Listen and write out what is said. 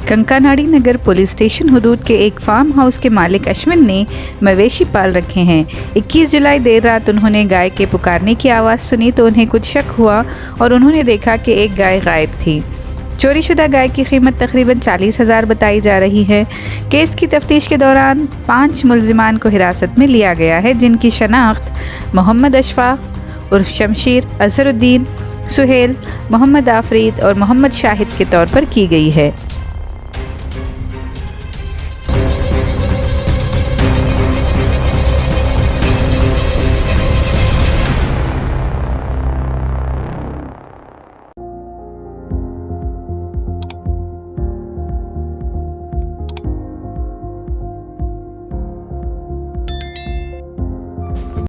कंकानाड़ी नगर police station हदूद के एक फार्म हाउस के मालिक अश्विन ने मवेशी पाल रखे हैं। 21 जुलाई देर रात उन्होंने गाय के पुकारने की आवाज़ सुनी तो उन्हें कुछ शक हुआ और उन्होंने देखा कि एक गाय गायब थी। चोरीशुदा गाय की कीमत तकरीबन 40,000 बताई जा रही है। केस की तफ्तीश के दौरान 5 मुल्जिमान को हिरासत में लिया गया है, जिनकी शनाख्त मोहम्मद अशफाक उर्फ शमशीर, अजहरुद्दीन, सुहेल, मोहम्मद आफरीद और मोहम्मद शाहिद के तौर पर की गई है।